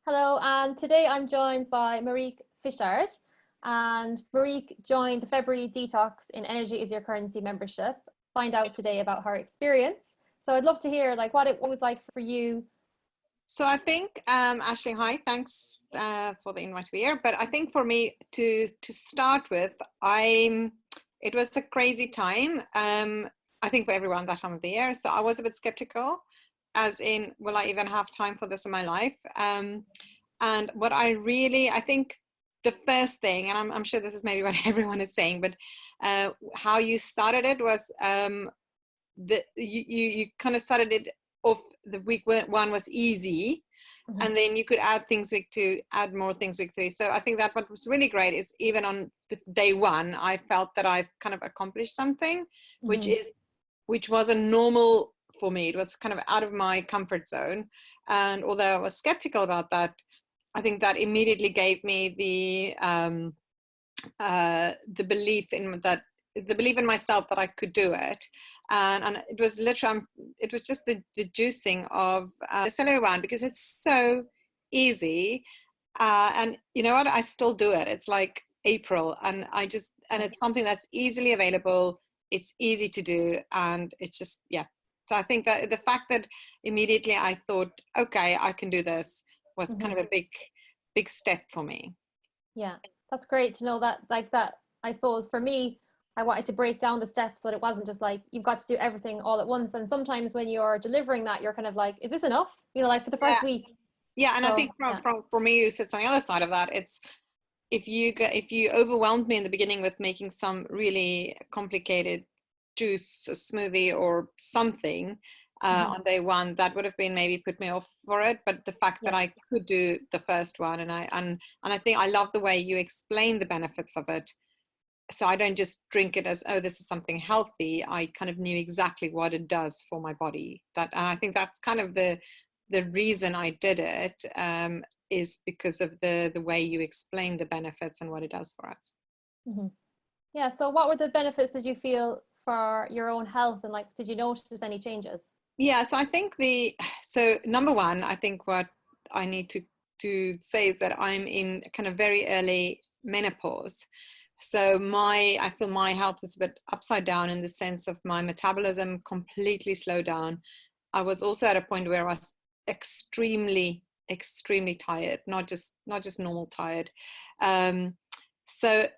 Hello, and today I'm joined by Marike Fishard. And Marike joined the February Detox in Energy is Your Currency membership. Find out today about her experience. So I'd love to hear what it was like for you. So I think, Ashley, hi, thanks for the invite to be here. But I think for me to start with, it was a crazy time. I think for everyone that time of the year. So I was a bit skeptical, as in, will I even have time for this in my life? And what I think the first thing, and I'm sure this is maybe what everyone is saying, but how you started it was you kind of started it off. The week one was easy, and then you could add things week two, add more things week three. So I think that what was really great is even on the day one, I felt that I've kind of accomplished something, which wasn't normal for me. It was kind of out of my comfort zone. And although I was skeptical about that, I think that immediately gave me the belief in myself that I could do it. And it was literally, it was just the juicing of the celery one, because it's so easy. And you know what? I still do it. It's like April, and it's something that's easily available. It's easy to do, and it's just, yeah. So I think that the fact that immediately I thought, okay, I can do this, was kind of a big step for me. Yeah, that's great to know that. I suppose for me, I wanted to break down the steps so that it wasn't just like you've got to do everything all at once. And sometimes when you're delivering that, you're kind of like, is this enough? Like for the Yeah, first week. yeah, and I So think yeah. for me who sits on the other side of that, it's if you overwhelmed me in the beginning with making some really complicated juice or smoothie or something on day one, that would have been maybe put me off for it. But the fact that I could do the first one, and I think I love the way you explain the benefits of it. So I don't just drink it as, oh, this is something healthy. I kind of knew exactly what it does for my body. And I think that's kind of the reason I did it, is because of the way you explain the benefits and what it does for us. Yeah. So what were the benefits did you feel for your own health, and did you notice any changes? Yeah, so I think so number one, I think what I need to say is that I'm in kind of very early menopause. So I feel my health is a bit upside down in the sense of my metabolism completely slowed down. I was also at a point where I was extremely tired, not just normal tired. So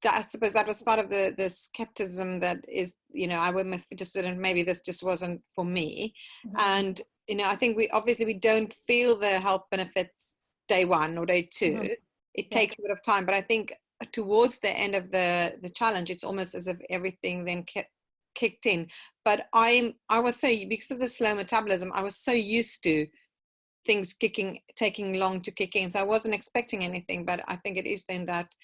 I suppose that was part of the skepticism that is, I would just didn't, maybe this just wasn't for me. And I think we don't feel the health benefits day one or day two. It takes a bit of time, but I think towards the end of the challenge, it's almost as if everything then kicked in. But I was so, because of the slow metabolism, I was so used to things taking long to kick in, so I wasn't expecting anything. But I think it is then that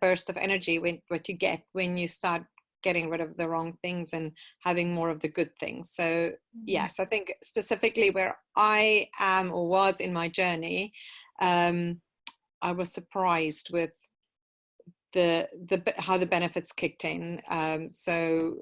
burst of energy what you get when you start getting rid of the wrong things and having more of the good things. So yes, I think specifically where I am or was in my journey, I was surprised with how the benefits kicked in, so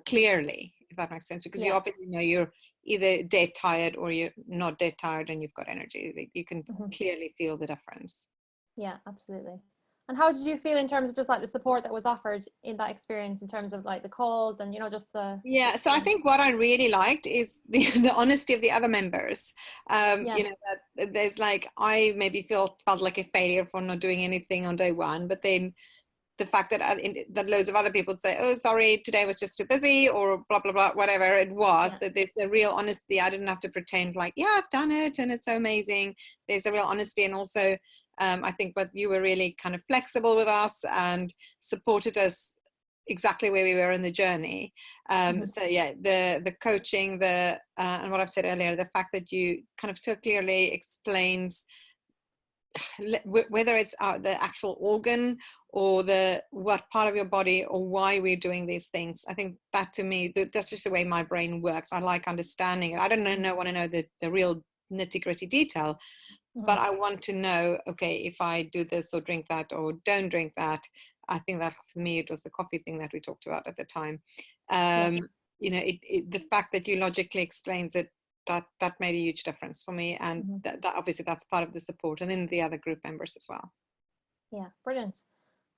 clearly, if that makes sense, because you obviously know you're either dead tired or you're not dead tired and you've got energy. You can clearly feel the difference. Yeah, absolutely. And how did you feel in terms of just the support that was offered in that experience, in terms of the calls and just the so I think what I really liked is the honesty of the other members. That there's I maybe felt like a failure for not doing anything on day one, but then the fact that loads of other people would say, oh, sorry, today was just too busy, or blah blah blah, whatever it was, that there's a real honesty. I didn't have to pretend I've done it and it's so amazing. There's a real honesty. And also I think but you were really kind of flexible with us and supported us exactly where we were in the journey. So yeah, the coaching, and what I've said earlier, the fact that you kind of so clearly explains whether it's the actual organ or what part of your body or why we're doing these things. I think that, to me, that's just the way my brain works. I like understanding it. I don't want to know the real nitty-gritty detail, but I want to know, okay, if I do this or drink that or don't drink that. I think that for me, it was the coffee thing that we talked about at the time. The fact that you logically explains it, that made a huge difference for me, and that obviously that's part of the support, and then the other group members as well. Yeah, brilliant.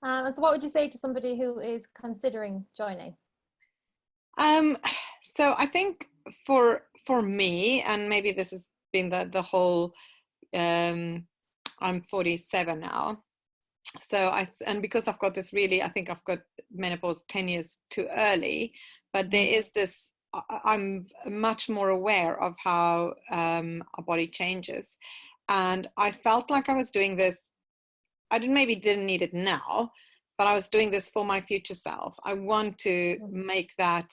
And so what would you say to somebody who is considering joining? So I think for me, and maybe this has been the whole, I'm 47 now, so and because I've got this really, I think I've got menopause 10 years too early, but there is this, I'm much more aware of how our body changes, and I felt like I was doing this, maybe didn't need it now, but I was doing this for my future self. I want to make that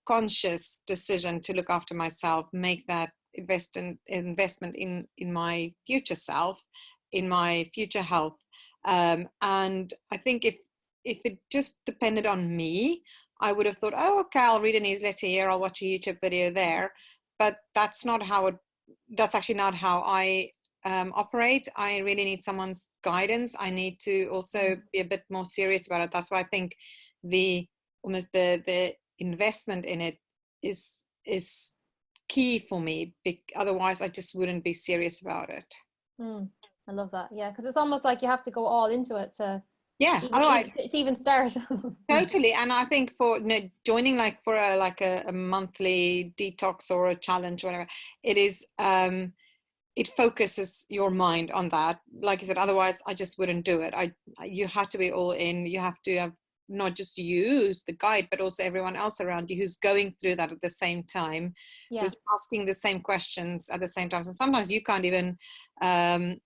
conscious decision to look after myself, make that investment in my future self, in my future health. And I think if it just depended on me, I would have thought, oh, okay, I'll read a newsletter here, I'll watch a YouTube video there. But that's actually not how I operate. I really need someone's guidance. I need to also be a bit more serious about it. That's why I think the investment in it is key for me. Otherwise, I just wouldn't be serious about it. I love that. Yeah, because it's almost like you have to go all into it to otherwise to even start. Totally. And I think for joining for a monthly detox or a challenge, whatever it is, it focuses your mind on that. Like you said, otherwise I just wouldn't do it. You have to be all in. You have to have not just use the guide, but also everyone else around you who's going through that at the same time, who's asking the same questions at the same time. And sometimes you can't even,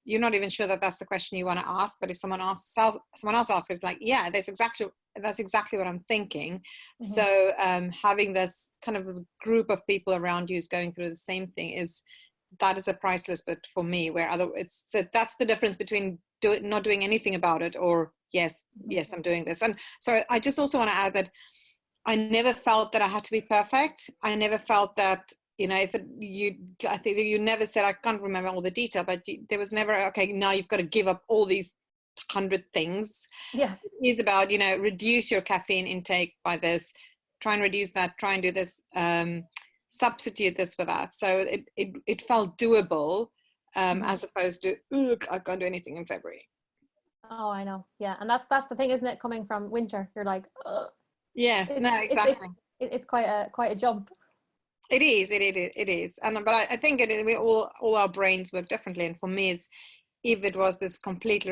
you're not even sure that that's the question you want to ask. But if someone else asks, it's like, yeah, that's exactly what I'm thinking. So having this kind of group of people around you who's going through the same thing that is a priceless bit for me, where that's the difference between not doing anything about it or yes, I'm doing this. And so I just also want to add that I never felt that I had to be perfect. I never felt that, I think you never said, I can't remember all the detail, but there was never, okay, now you've got to give up all these 100 things. Yeah. It is about, reduce your caffeine intake by this, try and reduce that, try and do this, substitute this for that. So it felt doable, as opposed to, I can't do anything in February. Oh, I know. Yeah. And that's the thing, isn't it? Coming from winter, you're like, ugh. Yes, no, exactly. It's quite a jump. It is. And but I think we all our brains work differently. And for me, if it was this complete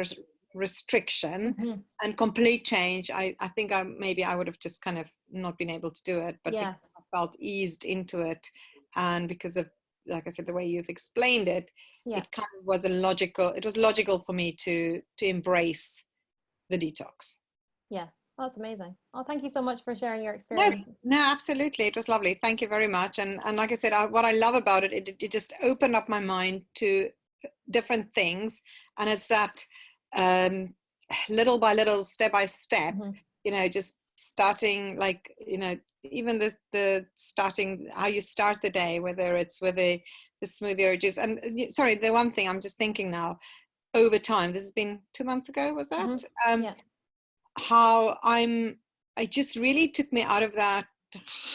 restriction and complete change, I think I would have just kind of not been able to do it. But because I felt eased into it, and because of, like I said, the way you've explained it, it kind of was logical for me to embrace the detox. Yeah. Oh, that's amazing. Oh, thank you so much for sharing your experience. No, absolutely. It was lovely. Thank you very much. And like I said, what I love about it, it just opened up my mind to different things. And it's that little by little, step by step, just starting, even the starting, how you start the day, whether it's with the smoothie or juice. And sorry, the one thing I'm just thinking now, over time, this has been 2 months ago, was that? How it just really took me out of that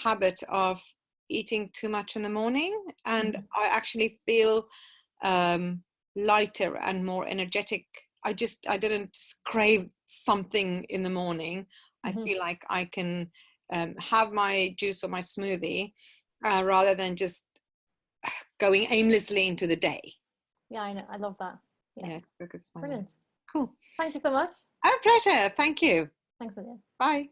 habit of eating too much in the morning, and I actually feel lighter and more energetic. I didn't crave something in the morning. I feel like I can have my juice or my smoothie rather than just going aimlessly into the day. Yeah, I know. I love that. Yeah, focus. Brilliant. Cool. Thank you so much. A pleasure. Thank you. Thanks, William. Bye.